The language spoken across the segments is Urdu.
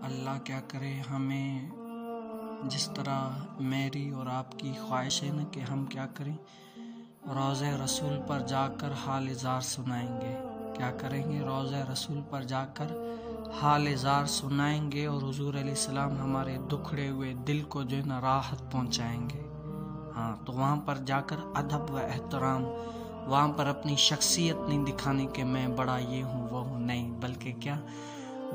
اللہ کیا کرے ہمیں، جس طرح میری اور آپ کی خواہش ہے نا کہ ہم کیا کریں، روضہ رسول پر جا کر حال زار سنائیں گے۔ کیا کریں گے؟ روضہ رسول پر جا کر حال زار سنائیں گے، اور حضور علیہ السلام ہمارے دکھڑے ہوئے دل کو جو ہے نا راحت پہنچائیں گے۔ ہاں، تو وہاں پر جا کر ادب و احترام، وہاں پر اپنی شخصیت نہیں دکھانی کہ میں بڑا یہ ہوں وہ ہوں، نہیں، بلکہ کیا،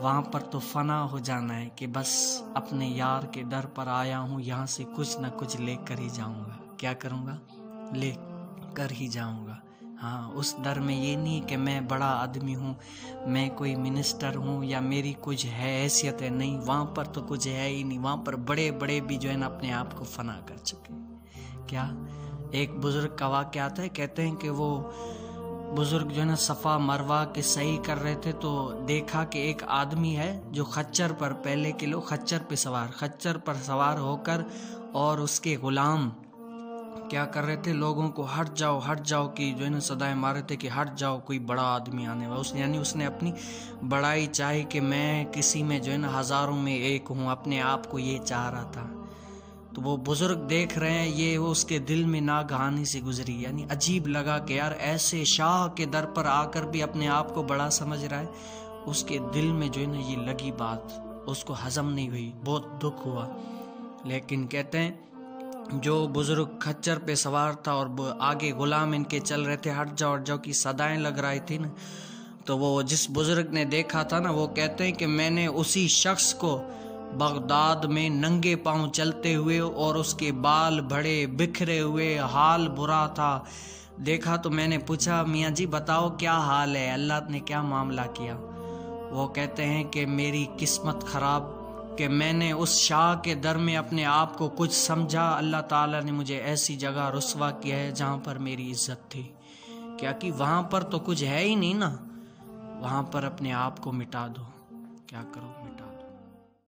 وہاں پر تو فنا ہو جانا ہے کہ بس اپنے یار کے در پر آیا ہوں، یہاں سے کچھ نہ کچھ لے کر ہی جاؤں گا۔ کیا کروں گا؟ لے کر ہی جاؤں گا۔ ہاں، اس در میں یہ نہیں کہ میں بڑا آدمی ہوں، میں کوئی منسٹر ہوں یا میری کچھ حیثیت ہے، نہیں، وہاں پر تو کچھ ہے ہی نہیں۔ وہاں پر بڑے بڑے بھی جو ہے نا اپنے آپ کو فنا کر چکے۔ کیا ایک بزرگ کا واقعہ آتا ہے، کہتے ہیں کہ وہ بزرگ جو ہے نا صفا مروہ کے صحیح کر رہے تھے، تو دیکھا کہ ایک آدمی ہے جو خچر پر، پہلے کے لوگ خچر پر سوار ہو کر، اور اس کے غلام کیا کر رہے تھے، لوگوں کو ہٹ جاؤ کی جو ہے نا صدائیں مار رہے تھے کہ ہٹ جاؤ، کوئی بڑا آدمی آنے والا۔ یعنی اس نے اپنی بڑائی چاہی کہ میں کسی میں جو ہے نا ہزاروں میں ایک ہوں، اپنے آپ کو یہ چاہ رہا تھا۔ تو وہ بزرگ دیکھ رہے ہیں، یہ وہ اس کے دل میں ناگہانی سے گزری، یعنی عجیب لگا کہ یار ایسے شاہ کے در پر آ کر بھی اپنے آپ کو بڑا سمجھ رہا ہے۔ اس کے دل میں جو ہے نا یہ لگی بات، اس کو ہضم نہیں ہوئی، بہت دکھ ہوا۔ لیکن کہتے ہیں جو بزرگ کھچر پہ سوار تھا اور آگے غلام ان کے چل رہے تھے، ہٹ جاؤ کی صدائیں لگ رہی تھی نا، تو وہ جس بزرگ نے دیکھا تھا نا، وہ کہتے ہیں کہ میں نے اسی شخص کو بغداد میں ننگے پاؤں چلتے ہوئے اور اس کے بال بڑے بکھرے ہوئے، حال برا تھا، دیکھا، تو میں نے پوچھا میاں جی بتاؤ کیا حال ہے، اللہ نے کیا معاملہ کیا؟ وہ کہتے ہیں کہ میری قسمت خراب کہ میں نے اس شاہ کے در میں اپنے آپ کو کچھ سمجھا، اللہ تعالیٰ نے مجھے ایسی جگہ رسوا کیا ہے جہاں پر میری عزت تھی۔ کیا کہ وہاں پر تو کچھ ہے ہی نہیں نا، وہاں پر اپنے آپ کو مٹا دو۔ کیا کرو؟ مٹا